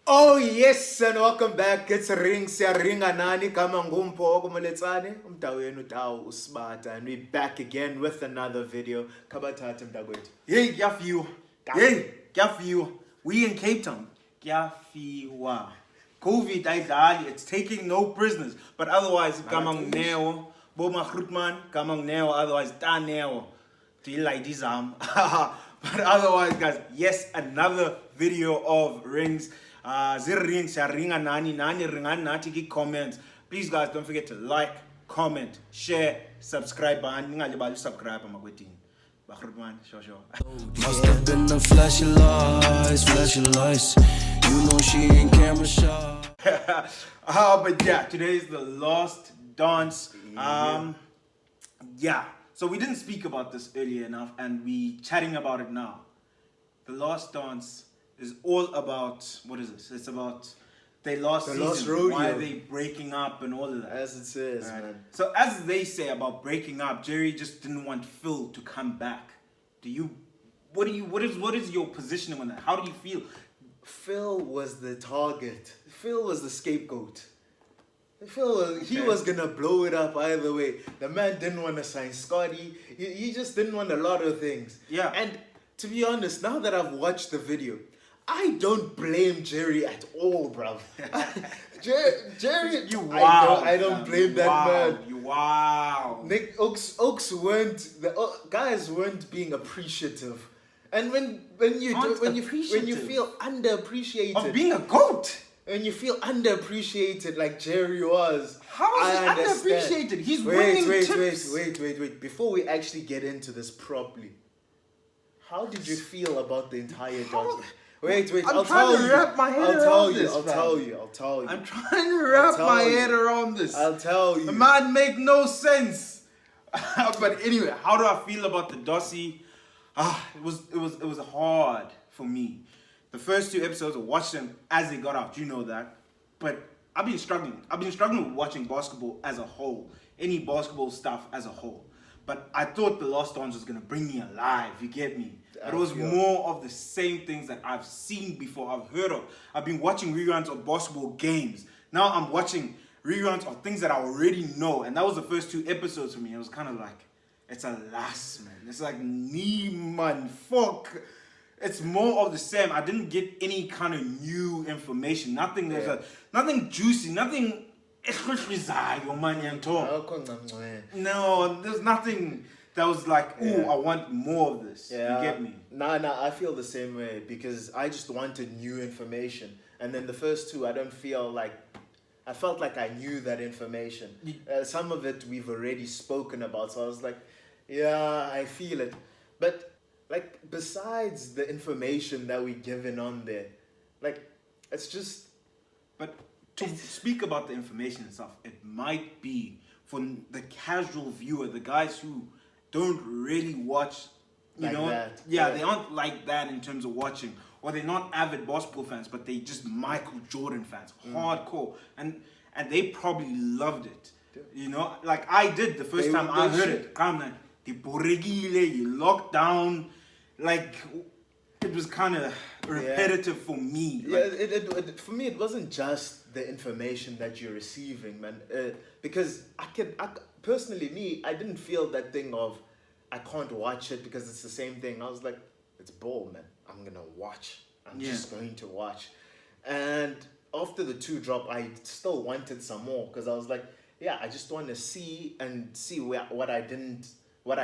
Oh yes, and welcome back. It's Ring Siaringa Nani kama ngumpo kumuletsane umdawenu dawo usibata, and we back again with another video. Kabathathe mdagwethu. Hey, Kyafiwa. Hey, Kyafiwa. We in Cape Town. Kyafiwa. COVID, ayidlali. It's taking no prisoners. But otherwise, kamang neo. Boma Rodman, kamang neo. Otherwise, ta neo. Till like this But otherwise, guys, yes, another video of rings. Ringa nani ringan nati ki comments. Please, guys, don't forget to like, comment, share, subscribe. Subscribe. Must have been the flashing lights. You know she ain't camera shy. But yeah, today is the last dance. Yeah. So we didn't speak about this earlier enough, and we chatting about it now. The last dance is all about, what is this? It's about their last season. Rodeo. Why are they breaking up and all of that? As it says, Right. man. So as they say about breaking up, Jerry just didn't want Phil to come back. What is your positioning on that? How do you feel? Phil was the target. Phil was the scapegoat. He was gonna blow it up either way. The man didn't want to sign Scotty. He just didn't want a lot of things. Yeah. And to be honest, now that I've watched the video, I don't blame Jerry at all, bruv. Jerry, I don't blame that man. Nick Oaks guys weren't being appreciative. And when you feel underappreciated Of being a goat. when you feel underappreciated like Jerry was. How is he underappreciated? He's winning tips. Wait. Before we actually get into this properly, how did you feel about the entire document? Wait. I'm trying to wrap my head around this. I'll tell you. I'm trying to wrap my head around this. I'll tell you. The man make no sense. But anyway, how do I feel about the Dossie? It was hard for me. The first two episodes, I watched them as they got out. You know that. But I've been struggling. I've been struggling with watching basketball as a whole. Any basketball stuff as a whole. But I thought The Last Dance was going to bring me alive. You get me? It was more of the same things that I've seen before, I've heard of. I've been watching reruns of basketball games. Now I'm watching reruns of things that I already know. And that was the first two episodes for me. It was kind of like, it's a last, man. It's like, man, fuck. It's more of the same. I didn't get any kind of new information. Nothing. Nothing juicy. Nothing. No, there's nothing that was like, I want more of this. Yeah. You get me? Nah, I feel the same way because I just wanted new information. And then the first two, I felt like I knew that information. Some of it we've already spoken about, so I was like, yeah, I feel it. But like, besides the information that we given on there, like, it's just... But to speak about the information and stuff, it might be for the casual viewer, the guys who don't really watch, you know, that. Yeah, they aren't like that in terms of watching, or they're not avid basketball fans, but they just Michael Jordan fans, hardcore, and they probably loved it, you know, like I did the first time I heard it. You locked down, like it was kind of repetitive for me. Like, for me, it wasn't just the information that you're receiving, man. Because I personally, I didn't feel that thing of I can't watch it because it's the same thing. I was like, it's ball, man. I'm gonna watch. I'm just going to watch. And after the two drop, I still wanted some more because I was like, I just want to see what I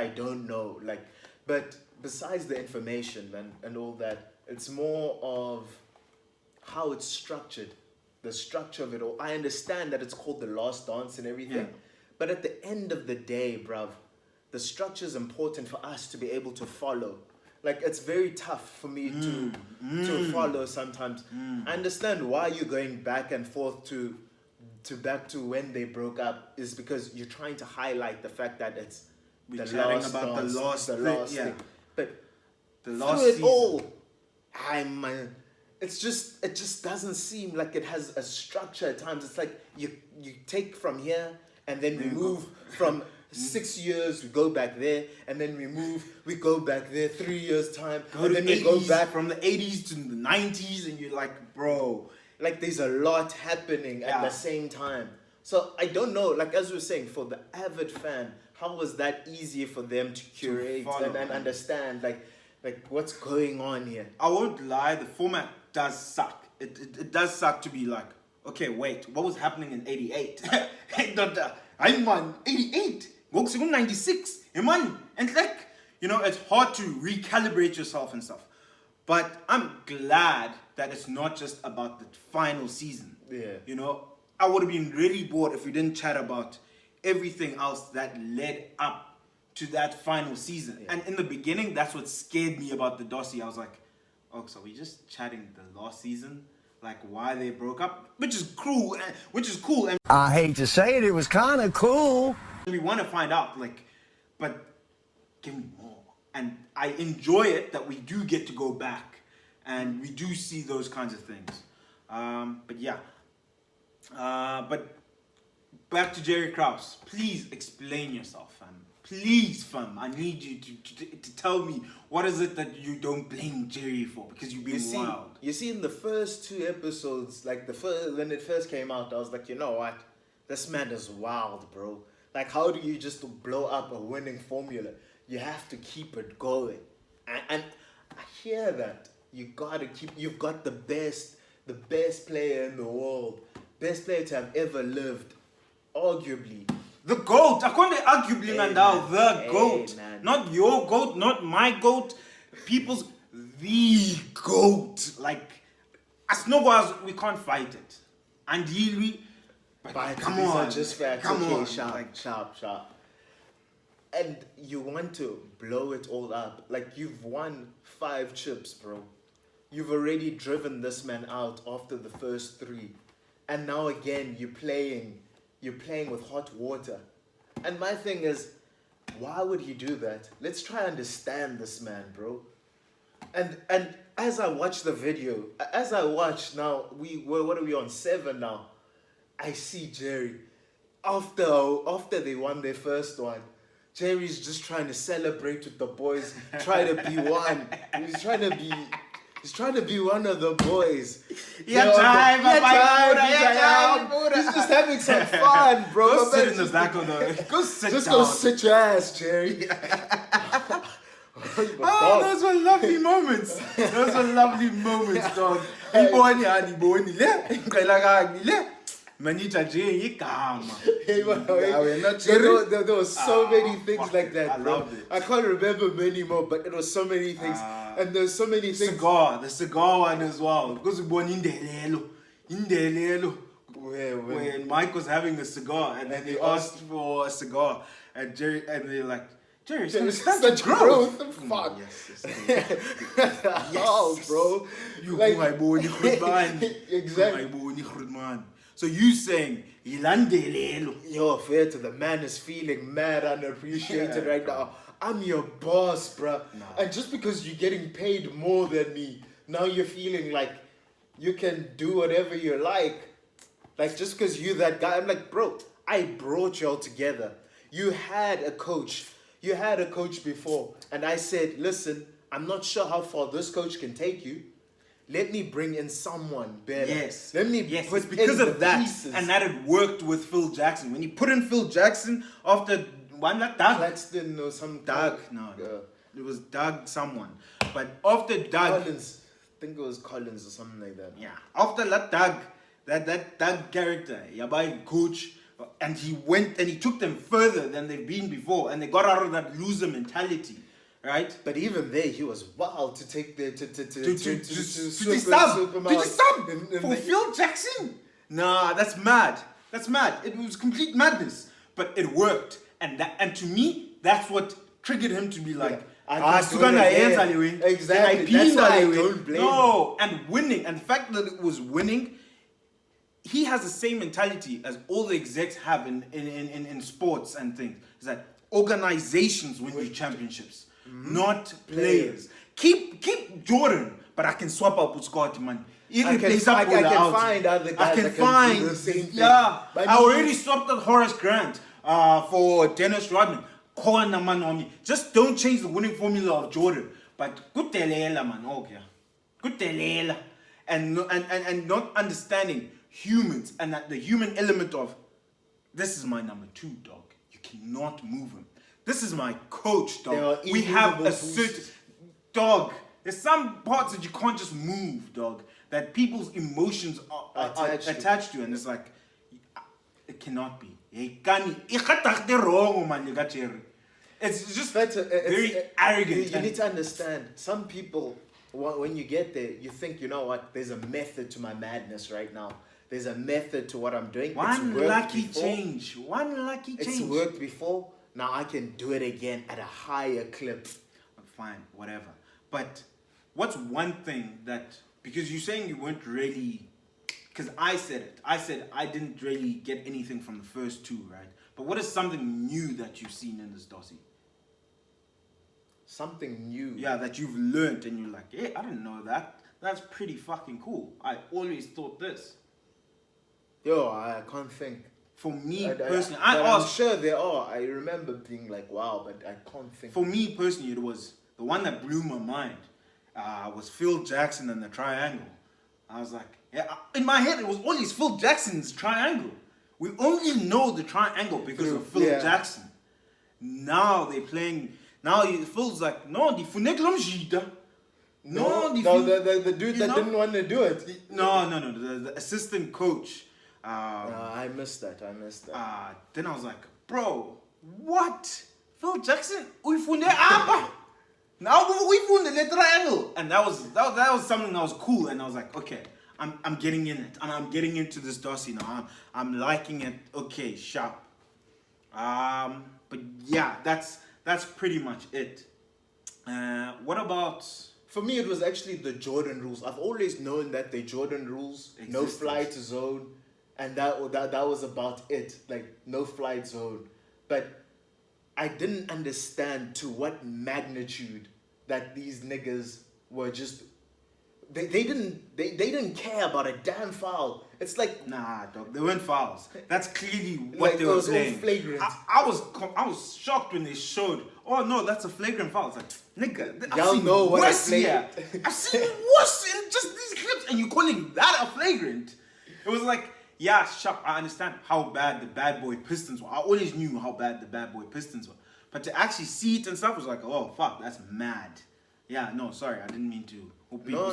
don't know. Like, but besides the information and all that, it's more of how it's structured, the structure of it all. I understand that it's called The Last Dance and everything, but at the end of the day, bruv, the structure is important for us to be able to follow. Like, it's very tough for me to follow sometimes. I understand why you're going back and forth to when they broke up is because you're trying to highlight the fact that it's We're chatting about the last thing. But the last through it season. all, it just doesn't seem like it has a structure at times. It's like you take from here and then we move from 6 years, we go back there, and then we go back there 3 years time, and then we go back from the 80s to the 90s, and you're like, bro, like there's a lot happening at the same time. So I don't know, like as we were saying, for the avid fan, how was that easier for them to curate and understand like what's going on here? I won't lie, the format does suck. It does suck to be like, okay, wait, what was happening in 88? I'm on 88. 96. Man. And like, you know, it's hard to recalibrate yourself and stuff. But I'm glad that it's not just about the final season. Yeah. You know, I would have been really bored if we didn't chat about everything else that led up to that final season. Yeah. And in the beginning, that's what scared me about the dossier. I was like, oh, so we're just chatting the last season? Like why they broke up? Which is cool. And I hate to say it, it was kind of cool. we want to find out, like, but give me more. And I enjoy it that we do get to go back and we do see those kinds of things. But yeah. But back to Jerry Krause. Please explain yourself, fam. Please, fam. I need you to tell me what is it that you don't blame Jerry for, because you've been wild. You see, in the first 2 episodes, like when it first came out, I was like, you know what? This man is wild, bro. Like, how do you just blow up a winning formula? You have to keep it going. And I hear that. You've got the best player in the world. Best player to have ever lived. Arguably. The GOAT. I can't arguably now. The GOAT. Man. Not your GOAT, not my GOAT. People's the GOAT. Like, as no guys, we can't fight it. And we. But come these on. are just facts. Come Okay, on. sharp. And you want to blow it all up. Like, you've won 5 chips, bro. You've already driven this man out after the first 3. And now again, you're playing with hot water. And my thing is, why would he do that? Let's try and understand this man, bro. And as I watch the video, now, what are we on, 7 now? I see Jerry. After they won their first one, Jerry's just trying to celebrate with the boys, try to be one. He's trying to be one of the boys. He's just having some fun, bro. Go sit in the back of the... Go sit your ass, Jerry. Oh, those were lovely moments. Dog. Manita J, igama. There was so many things like that, bro. I loved it. I can't remember many more, but it was so many things. And there's so many things. The cigar one as well. Because we born in Delelo. When Mike was having a cigar and then they asked for a cigar, and they're like, Jerry, such growth. Fuck. Yes. Oh, bro. You Like- my boy, Exactly. So you saying Ilandelelo? Yo, fair to the man is feeling mad unappreciated right now. I'm your boss, bruh. Nah. And just because you're getting paid more than me, now you're feeling like you can do whatever you like. Like, just because you're that guy, I'm like, bro, I brought y'all together. You had a coach. You had a coach before. And I said, listen, I'm not sure how far this coach can take you. Let me bring in someone better. Yes. Let me it's put because in of the that. pieces. And that had worked with Phil Jackson. When you put in Phil Jackson after one that Doug. Claxton or some Doug. No. It was Doug someone. But after Doug. Collins. I think it was Collins or something like that. Yeah. After that Doug, that Doug character, Yabai coach, and he went and he took them further than they've been before, and they got out of that loser mentality, right? But even there, he was wild to take the to sub for Phil Jackson. Nah, that's mad. That's mad. It was complete madness, but it worked, and to me, that's what triggered him to be like. Exactly. That's why I don't blame him. No, and winning, and the fact that it was winning, he has the same mentality as all the execs have in sports and things. Is that organizations win you championships, not players. Keep Jordan, but I can swap up with Scott, man. I can find other guys that can do the same thing. Yeah, But I already swapped out Horace Grant for Dennis Rodman. Corner man on me. Just don't change the winning formula of Jordan. But good telela, man. Okay. Good telela. and not understanding humans and that the human element of this is my number 2, dog. You cannot move him. This is my coach, dog. We have a certain dog. There's some parts that you can't just move, dog. That people's emotions are attached to, and it's like it cannot be. It's just very arrogant. You need to understand. Some people, when you get there, you think, you know what? There's a method to my madness right now. There's a method to what I'm doing. One lucky change. It's worked before. Now I can do it again at a higher clip. Fine, whatever. But what's one thing that, because you're saying you weren't really, because I said it. I said I didn't really get anything from the first 2, right? But what is something new that you've seen in this Dossie? Something new. Yeah, that you've learned and you're like, hey, I didn't know that. That's pretty fucking cool. I always thought this. Yo, I can't think. For me personally, I'm sure there are. I remember being like, wow, but I can't think. For me personally, it was the one that blew my mind. Was Phil Jackson and the triangle. I was like, yeah, in my head, it was always Phil Jackson's triangle. We only know the triangle because of Phil Jackson. Now they're playing. Now Phil's like, no, the funeklam jida. No, the dude that didn't want to do it. No. The assistant coach. I missed that. Then I was like, bro, what? Phil Jackson? Uifunde apa? Now uifunde the triangle. And that was something that was cool. And I was like, okay, I'm getting in it. And I'm getting into this Dossie now. I'm liking it. Okay, sharp. But yeah, that's pretty much it. What about? For me, it was actually the Jordan rules. I've always known that the Jordan rules, no fly to zone. And that was about it, like no flight zone. But I didn't understand to what magnitude that these niggas were just. They didn't care about a damn foul. It's like, nah, dog, they weren't fouls. That's clearly what like they were all playing. flagrant. I was shocked when they showed. Oh no, that's a flagrant foul. It's like, nigga, y'all know what worse a flagrant. here. I've seen worse in just these clips, and you calling that a flagrant? It was like. Yeah, sharp. I understand how bad the bad boy Pistons were. I always knew how bad the bad boy Pistons were. But to actually see it and stuff was like, oh, fuck, that's mad. Yeah, no, sorry. I didn't mean to. No.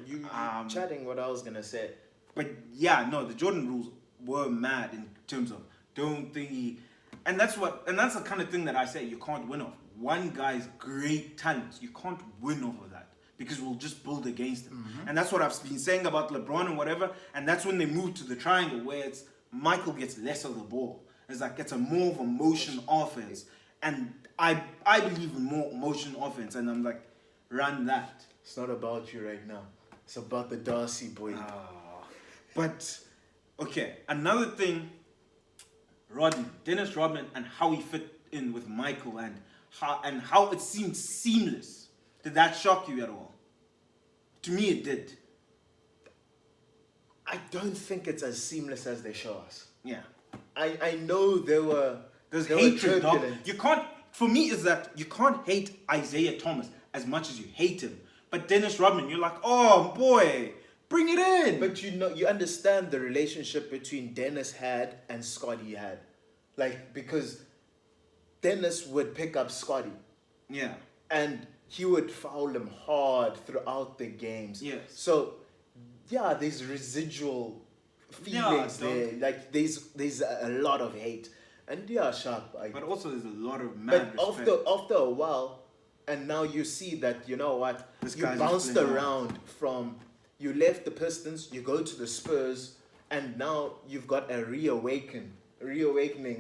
You chatting what I was going to say. But yeah, no, the Jordan rules were mad in terms of don't thingy. And that's the kind of thing that I say you can't win off. One guy's great talents, you can't win off of that. Because we'll just build against him. Mm-hmm. And that's what I've been saying about LeBron and whatever. And that's when they move to the triangle where it's Michael gets less of the ball. It's like it's a more of a motion offense. And I believe in more motion offense. And I'm like, run that. It's not about you right now. It's about the Darcy boy. But, okay, another thing, Dennis Rodman and how he fit in with Michael and how it seemed seamless. Did that shock you at all? To me, it did. I don't think it's as seamless as they show us. Yeah. I know there's hatred, dog. You can't, for me, is that you can't hate Isaiah Thomas as much as you hate him. But Dennis Rodman, you're like, oh boy, bring it in. But you understand the relationship between Dennis had and Scotty had. Like, because Dennis would pick up Scotty. Yeah. And he would foul him hard throughout the games. Yes. So, yeah, there's residual feelings there. Like, there's a lot of hate. And yeah, sharp. But also there's a lot of mad respect. After a while, and now you see that, you know what, you bounced around from, you left the Pistons, you go to the Spurs, and now you've got a reawakening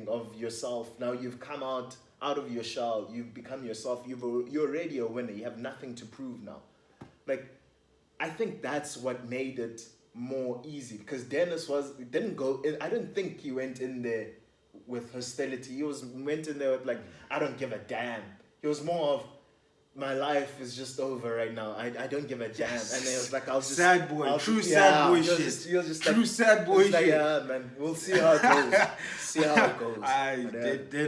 of yourself. Now you've come out of your shell, you've become yourself, you're already a winner, you have nothing to prove now. Like, I think that's what made it more easy, because Dennis didn't go in, I don't think he went in there with hostility. He went in there with like, I don't give a damn. He was more of, my life is just over right now. I don't give a damn. And then it was like, I'll just sad boy, sad boy shit. True sad boy shit. Yeah, man. We'll see how it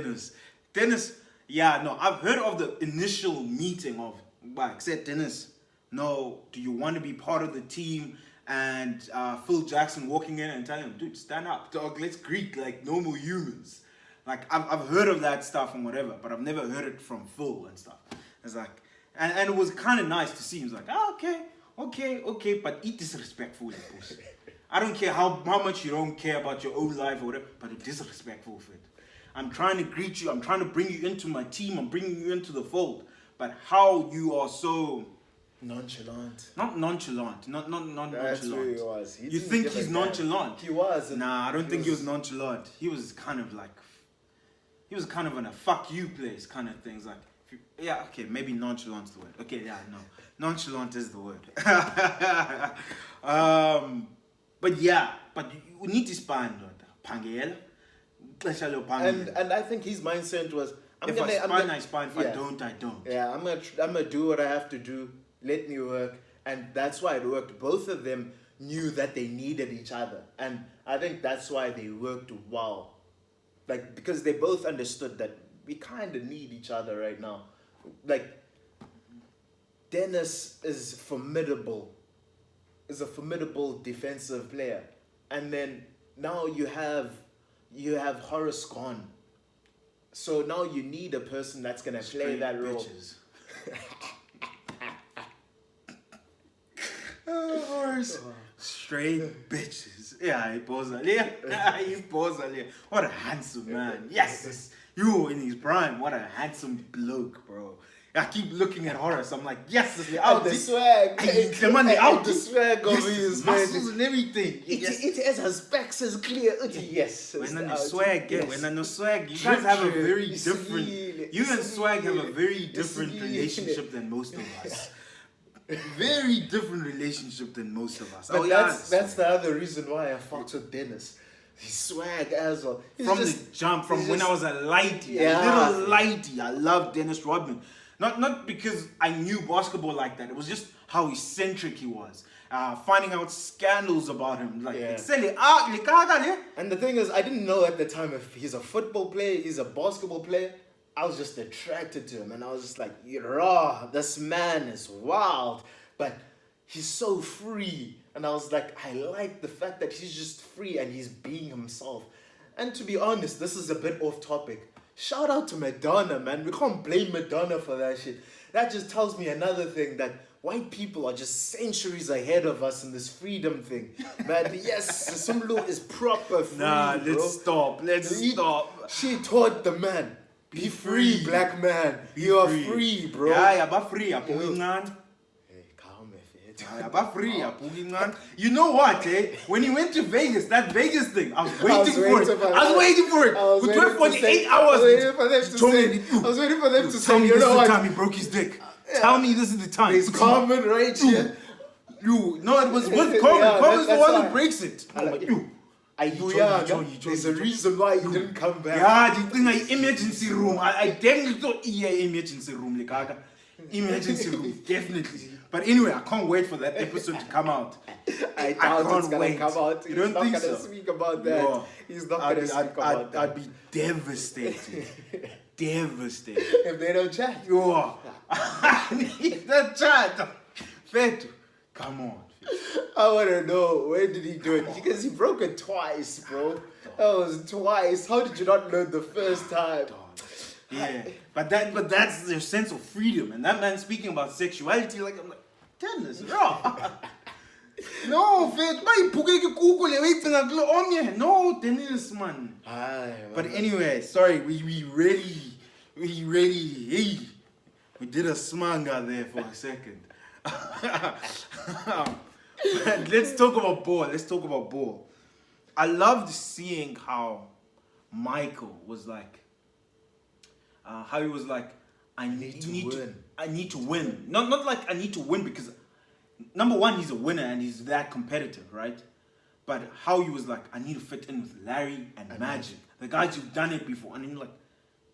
goes. Dennis. Yeah, no. I've heard of the initial meeting of, like, said Dennis, No, do you want to be part of the team? And Phil Jackson walking in and telling him, dude, stand up, dog, let's greet like normal humans. Like, I've heard of that stuff and whatever, but I've never heard it from Phil and stuff. It's like, and it was kind of nice to see him. It's like, okay, but eat disrespectfully, boss. I don't care how much you don't care about your own life or whatever, but it's disrespectful for it. I'm trying to greet you. I'm trying to bring you into my team. I'm bringing you into the fold. But how you are so... Nonchalant. Not nonchalant. Not That's nonchalant. who he was. You think he's nonchalant? He was. Nah, I don't think he was nonchalant. He was kind of in a fuck you place kind of things. Like, yeah, okay, maybe nonchalant's the word. Okay, yeah, no. Nonchalant is the word. But you need to spine, Pangela. And I think his mindset was, If I spine, I spine. If I don't, I don't. Yeah, I'm gonna do what I have to do. Let me work, and that's why it worked. Both of them knew that they needed each other, and I think that's why they worked well. Like, because they both understood that we kind of need each other right now. Like, Dennis is a formidable defensive player, and then now you have Horace gone. So now you need a person that's gonna play that role. Bitches. Horace. Straight bitches. Yeah, he poses ali. What a handsome man. Yes, you in his prime. What a handsome bloke, bro. I keep looking at Horace. I'm like, yes, this out the swag. The money out the swag of his muscles and everything. It has his backs as clear. Yes. When I know swag, you guys have a very different. You and swag have a very different relationship than most of us. Very different relationship than most of us. But that's the other reason why I fucked with Dennis. His swag as well. From when I was a lighty, a little lighty, I loved Dennis Rodman. Not because I knew basketball like that. It was just how eccentric he was. Finding out scandals about him. And the thing is, I didn't know at the time if he's a football player, he's a basketball player. I was just attracted to him, and I was just like, raw, this man is wild, but he's so free. And I was like, I like the fact that he's just free and he's being himself. And to be honest, this is a bit off topic. Shout out to Madonna, man. We can't blame Madonna for that shit. That just tells me another thing, that white people are just centuries ahead of us in this freedom thing. Man, yes, Sumlu is proper free, Nah, bro. let's stop. She taught the man. Be free, black man. You are free, bro. Yeah, but free. Hey, calm it. You know what, when he went to Vegas, that Vegas thing, I was waiting for it. For 48 hours. I was waiting for them to say, tell me you this know is the what? time he broke his dick. Tell me this is the time. There's Carmen right here. No, it was with Carmen. Yeah, Carmen's the that's one why. who breaks it. I like You. There's a reason why he didn't come back. Yeah, the thing, emergency room. I definitely thought emergency room. Emergency room, definitely. But anyway, I can't wait for that episode to come out. I doubt it's wait. gonna come out. You don't think so? He's not gonna speak about that. No. He's not gonna speak about that. I'd be devastated. Devastated. If they don't chat. Yo, I need the chat. Fetu, come on. I wanna know, where did he do it? Because he broke it twice, bro. That was twice. How did you not learn the first time? Yeah, but that's their sense of freedom. And that man speaking about sexuality, like, I'm like, Dennis, bro. No, Fed, no, Dennis, man. But anyway, sorry, we really, we did a smanga there for a second. Let's talk about ball. I loved seeing how Michael was like, how he was like, I need to win. Not like I need to win because, number one, he's a winner and he's that competitive, right? But how he was like, I need to fit in with Larry and Magic, the guys who've done it before. And you're like,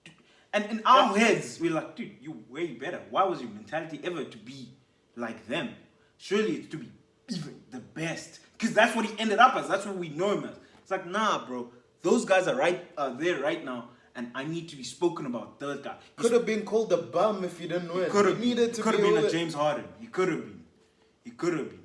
dude. And in our heads, we're like, dude, you're way better. Why was your mentality ever to be like them? Surely it's to be even the best. Because that's what he ended up as. That's what we know him as. It's like, nah, bro. Those guys are there right now. And I need to be spoken about. Third guy. Could have been called a bum if you didn't win. Could have needed to been be a James Harden. He could have been. He could have been.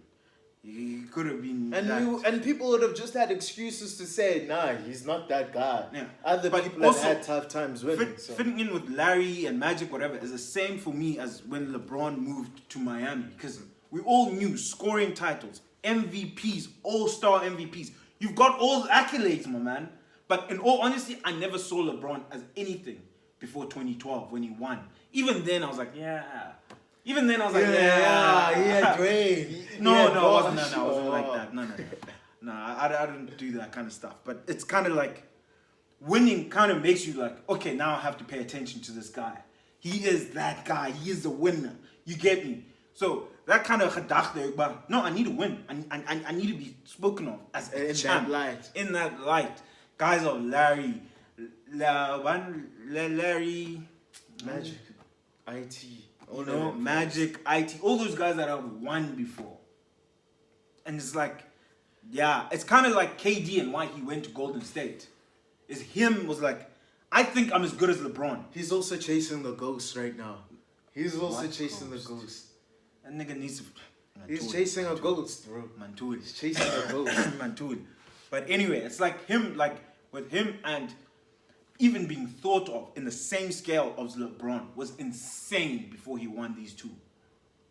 He could have been. And people would have just had excuses to say, nah, he's not that guy. Yeah. Other But people also, have had tough times winning. Fitting in with Larry and Magic, whatever, is the same for me as when LeBron moved to Miami. Because we all knew scoring titles, MVPs, all-star MVPs. You've got all the accolades, my man. But in all honesty, I never saw LeBron as anything before 2012 when he won. Even then, I was like, yeah. Even then, I was like, yeah. He had Dwayne. No, it wasn't like that. No, I didn't do that kind of stuff. But it's kind of like, winning kind of makes you like, okay, now I have to pay attention to this guy. He is that guy. He is the winner. You get me? So that kind of gedachte, but no, I need to win. I need to be spoken of as a champ. In that light. Guys of Larry, Magic, IT. You know, Magic, IT, all those guys that have won before. And it's like, yeah, it's kind of like KD and why he went to Golden State. Is him was like, I think I'm as good as LeBron. He's also chasing the ghost right now. He's also chasing the ghost. That nigga needs to... He's chasing a ghost, bro. Mantul. He's chasing a ghost. Mantul. But anyway, it's like him, like with him and even being thought of in the same scale as LeBron was insane before he won these two.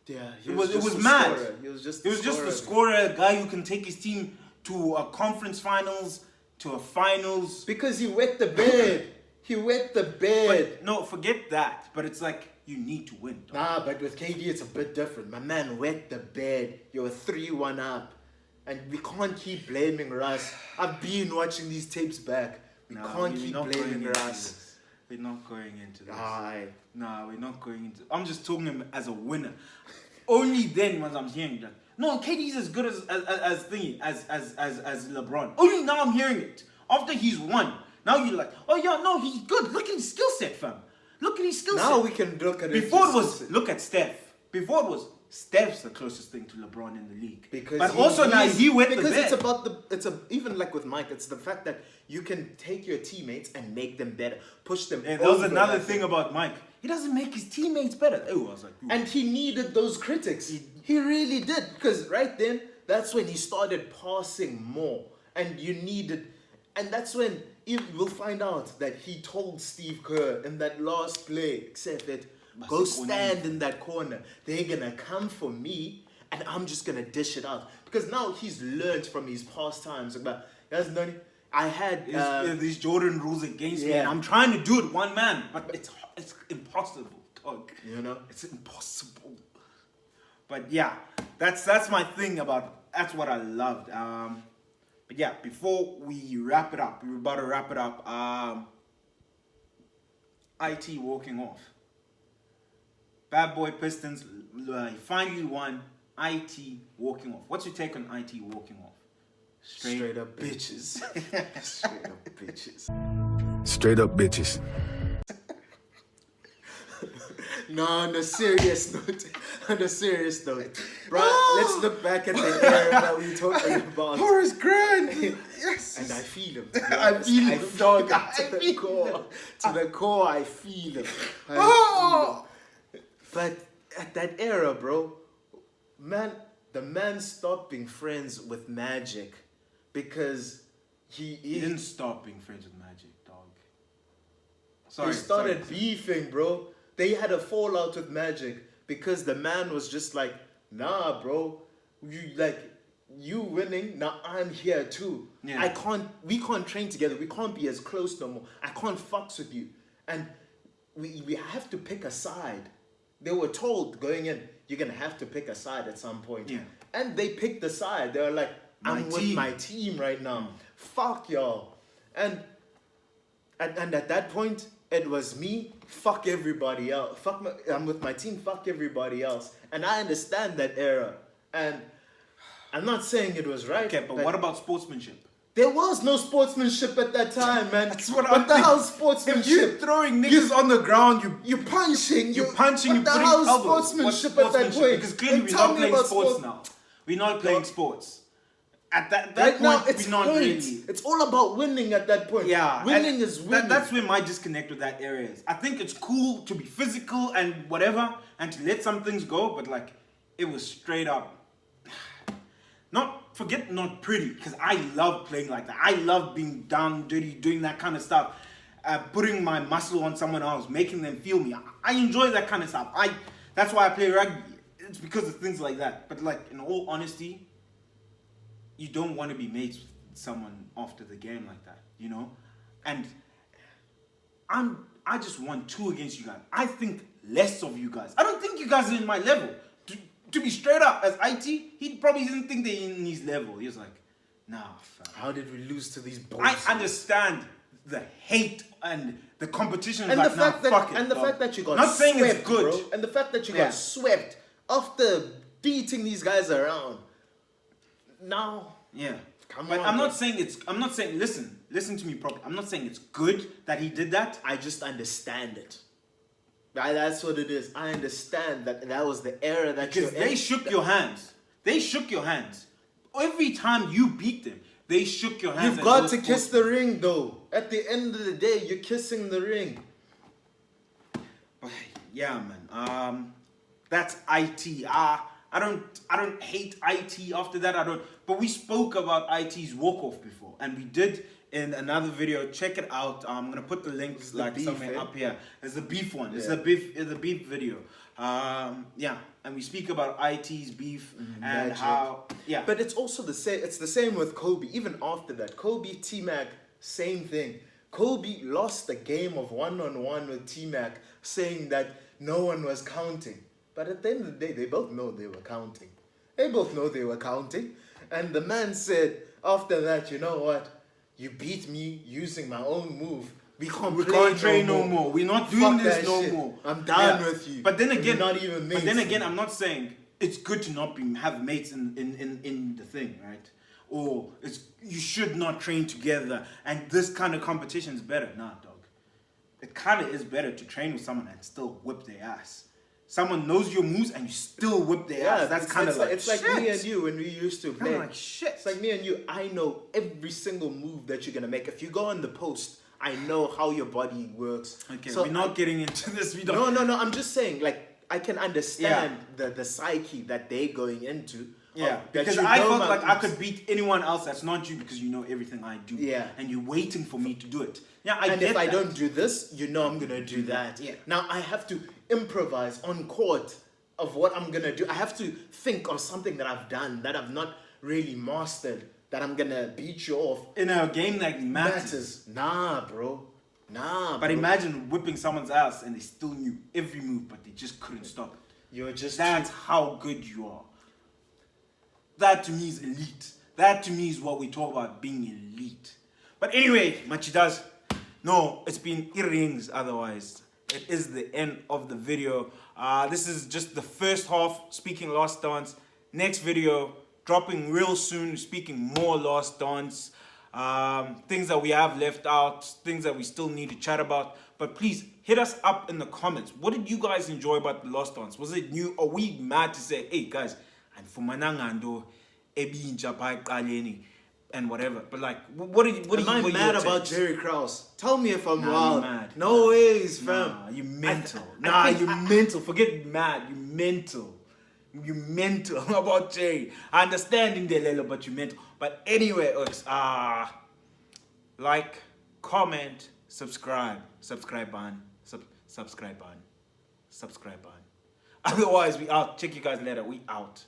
Yeah, it was mad. Scorer. He was just the scorer, a guy who can take his team to a conference finals, to a finals. Because he wet the bed. He wet the bed. But, no, forget that. But it's like, you need to win. Dog. Nah, but with KD, it's a bit different. My man wet the bed. You're 3-1 up. And we can't keep blaming Russ. I've been watching these tapes back. We can't keep blaming Russ. We're not going into this. Aye. Nah, we're not going into... I'm just talking him as a winner. Only then when I'm hearing that. No, KD's as good as LeBron. Only now I'm hearing it. After he's won. Now you're like, oh yeah, no, he's good. Look at his skill set, fam. Look at his skill set. Now we can look at it. Before it was, look at Steph. Before it was, Steph's the closest thing to LeBron in the league. Because he went the bed. Because it's about even like with Mike, it's the fact that you can take your teammates and make them better, push them. And that was another thing about Mike. He doesn't make his teammates better. Oh, I was like, ooh. And he needed those critics. He really did, because right then, that's when he started passing more, and that's when we'll find out that he told Steve Kerr in that last play, except that go stand in that corner. They're gonna come for me, and I'm just gonna dish it out. Because now he's learned from his past times. But I had these Jordan rules against me, and I'm trying to do it one man, but it's impossible, dog. You know, it's impossible. But yeah, that's my thing that's what I loved. But yeah, before we wrap it up, we're about to wrap it up. IT walking off. Bad boy Pistons finally won. IT walking off. What's your take on IT walking off? Straight up bitches. Straight up bitches. Straight up bitches. No, on a serious note, bro, let's look back at the era that we talking about. Horace Grant, yes. And I feel him. I feel him, dog. To the core, I feel him. But at that era, bro, the man stopped being friends with Magic because he didn't stop being friends with Magic, dog. They started beefing, bro. They had a fallout with Magic because the man was just like, nah, bro, you winning, now I'm here too. Yeah. We can't train together. We can't be as close no more. I can't fucks with you. And we have to pick a side. They were told going in, you're going to have to pick a side at some point. Yeah. And they picked the side. They were like, I'm with my team right now. Fuck y'all. And at that point, it was me, fuck everybody else. I'm with my team, fuck everybody else. And I understand that era. And I'm not saying it was right. Okay, but what about sportsmanship? There was no sportsmanship at that time, man. That's what the hell's sportsmanship? If you're throwing niggas on the ground, you're punching, you're putting elbows. Sportsmanship at that point? Because clearly we're not playing sports now. We're not playing sports. At that point, now, it's we're not really. It's all about winning at that point. Yeah. Winning is winning. That's where my disconnect with that area is. I think it's cool to be physical and whatever, and to let some things go, but like, it was straight up not pretty, because I love playing like that. I love being down, dirty, doing that kind of stuff. Putting my muscle on someone else, making them feel me. I enjoy that kind of stuff. That's why I play rugby. It's because of things like that. But like, in all honesty, you don't want to be mates with someone after the game like that, you know? And I just won 2 against you guys. I think less of you guys. I don't think you guys are in my level. To be straight up, as IT, he probably didn't think they're in his level. He was like, nah, fam. How did we lose to these boys? I understand the hate and the competition. And like, the fact that fuck it, and the dog. fact that you got not swept, saying it's good, bro. And the fact that you Yeah. got swept after beating these guys around. Now, Yeah. Come But on, I'm bro. not saying, listen to me properly. I'm not saying it's good that he did that. I just understand it. That's what it is. I understand that was the era that Because they shook your hands. They shook your hands. Every time you beat them, they shook your hands. You've and got those to kiss sports- the ring, though. At the end of the day, you're kissing the ring. But yeah, man. That's IT. I don't hate IT after that. But we spoke about IT's walk-off before, and we did in another video. Check it out. I'm gonna put the links the like beef, somewhere eh? up here. It's the beef one. It's Yeah. the beef video. Yeah, and we speak about IT's beef and Magic. how But it's also the same. It's the same with Kobe. Even after that, Kobe, T-Mac, same thing. Kobe lost the game of one-on-one with T-Mac, saying that no one was counting. But at the end of the day, they both know they were counting. They both know they were counting. And the man said after that, you know what? You beat me using my own move. We can't train no more. We're not doing Fuck this that no shit. more. I'm done Yeah. with you. But then We're again, not even mates. I'm not saying it's good to not have mates in the thing, right? Or you should not train together, and this kind of competition is better. Nah, dog. It kind of is better to train with someone and still whip their ass. Someone knows your moves and you still whip their ass. That's kind of like it's like shit. me and you when we used to play. Kinda like shit. It's like me and you. I know every single move that you're gonna make. If you go on the post, I know how your body works. Okay, So we're not getting into this. We don't. No. I'm just saying, like, I can understand the psyche that they're going into. Yeah, that because you I know felt my like I moves. could beat anyone else that's not you because you know everything I do. Yeah. And you're waiting for me to do it. Yeah, I And get if I that. don't do this, you know I'm gonna do that. Yeah. Now I have to improvise on court of what I'm gonna do. I have to think of something that I've done that I've not really mastered, that I'm gonna beat you off. In a game that matters. Matters. Nah, bro. Nah. But bro. imagine whipping someone's ass and they still knew every move, but they just couldn't stop it. You're just That's how good you are. That to me is elite. That to me is what we talk about being elite. But anyway, Machidas, no, it's been earrings otherwise. It is the end of the video. This is just the first half, speaking Last Dance. Next video, dropping real soon, speaking more Last Dance. Things that we have left out, things that we still need to chat about. But please, hit us up in the comments. What did you guys enjoy about the Last Dance? Was it new? Are we mad to say, hey guys, and for manangando, and whatever. But like, what Am I mad about Jerry Krause? Tell me if I'm Nah, wild. you mad. No ways, fam. Nah, you mental. I think- you mental. Forget mad. You mental. You mental about Jerry. I understand in the but you mental. But anyway, like, comment, subscribe button, subscribe button. Otherwise, we out. Check you guys later. We out.